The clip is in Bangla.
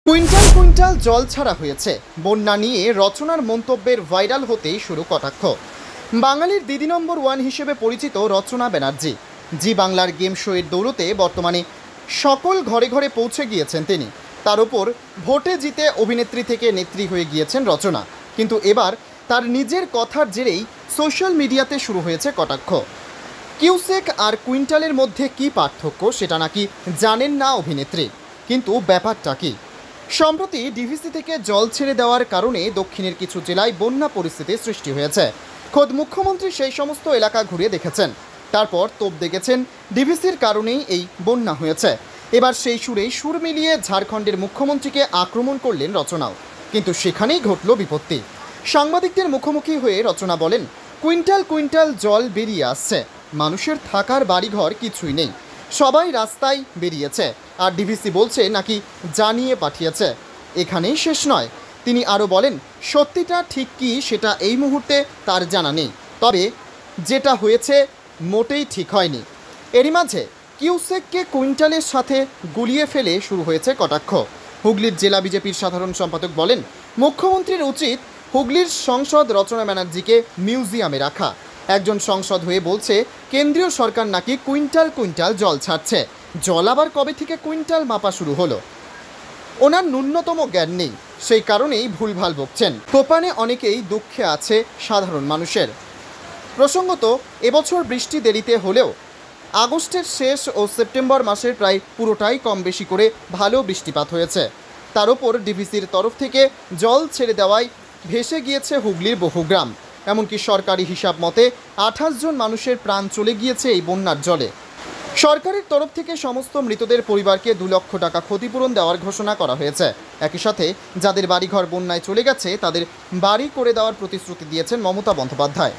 কুইন্টাল কুইন্টাল জল ছাড়া হয়েছে, বন্যা নিয়ে রচনার মন্তব্যের ভাইরাল হতেই শুরু কটাক্ষ। বাঙালির দিদি নম্বর ওয়ান হিসেবে পরিচিত রচনা ব্যানার্জি জি বাংলার গেম শোয়ের দৌলতে বর্তমানে সকল ঘরে ঘরে পৌঁছে গিয়েছেন তিনি। তার উপর ভোটে জিতে অভিনেত্রী থেকে নেত্রী হয়ে গিয়েছেন রচনা, কিন্তু এবার তার নিজের কথার জেরেই সোশ্যাল মিডিয়াতে শুরু হয়েছে কটাক্ষ। কিউসেক আর কুইন্টালের মধ্যে কী পার্থক্য সেটা নাকি জানেন না অভিনেত্রী, কিন্তু ব্যাপারটা কী? সম্প্রতি ডিভিসি থেকে জল ছেড়ে দেওয়ার কারণে দক্ষিণের কিছু জেলায় বন্যা পরিস্থিতির সৃষ্টি হয়েছে। খোদ মুখ্যমন্ত্রী সেই সমস্ত এলাকা ঘুরে দেখেছেন, তারপর তোপ দেখেছেন ডিভিসির কারণেই এই বন্যা হয়েছে। এবার সেই সুরেই সুর মিলিয়ে ঝাড়খণ্ডের মুখ্যমন্ত্রীকে আক্রমণ করলেন রচনাও, কিন্তু সেখানেই ঘটল বিপত্তি। সাংবাদিকদের মুখোমুখি হয়ে রচনা বলেন, কুইন্টাল কুইন্টাল জল বেরিয়ে আসছে, মানুষের থাকার বাড়িঘর কিছুই নেই, সবাই রাস্তায় বেরিয়েছে, আর ডিভিসি বলছে নাকি জানিয়ে পাঠিয়েছে। এখানেই শেষ নয়, তিনি আরও বলেন, সত্যিটা ঠিক কী সেটা এই মুহূর্তে তার জানা নেই, তবে যেটা হয়েছে মোটেই ঠিক হয়নি। এরই মাঝে কিউসেককে কুইন্টালের সাথে গুলিয়ে ফেলে শুরু হয়েছে কটাক্ষ। হুগলির জেলা বিজেপির সাধারণ সম্পাদক বলেন, মুখ্যমন্ত্রীর উচিত হুগলির সংসদ রচনা ব্যানার্জিকে মিউজিয়ামে রাখা। একজন সংসদ হয়ে বলছে কেন্দ্রীয় সরকার নাকি কুইন্টাল কুইন্টাল জল ছাড়ছে, জল আবার কবে থেকে কুইন্টাল মাপা শুরু হলো? ওনার ন্যূনতম জ্ঞান নেই, সেই কারণেই ভুলভাল বকছেন। কোপানে অনেকেই দুঃখে আছে সাধারণ মানুষের। প্রসঙ্গত, এবছর বৃষ্টি দেরিতে হলেও আগস্টের শেষ ও সেপ্টেম্বর মাসের প্রায় পুরোটাই কম বেশি করে ভালো বৃষ্টিপাত হয়েছে। তার ওপর ডিভিসির তরফ থেকে জল ছেড়ে দেওয়ায় ভেসে গিয়েছে হুগলির বহু গ্রাম। এমনকি সরকারি হিসাব মতে 28 জন মানুষের প্রাণ চলে গিয়েছে এই বন্যার জলে। সরকারের তরফ থেকে সমস্ত মৃতদের পরিবারকে 2 লক্ষ টাকা ক্ষতিপূরণ দেওয়ার ঘোষণা করা হয়েছে। একই সাথে যাদের বাড়িঘর বন্যায় চলে গেছে তাদের বাড়ি করে দেওয়ার প্রতিশ্রুতি দিয়েছেন মমতা বন্দ্যোপাধ্যায়।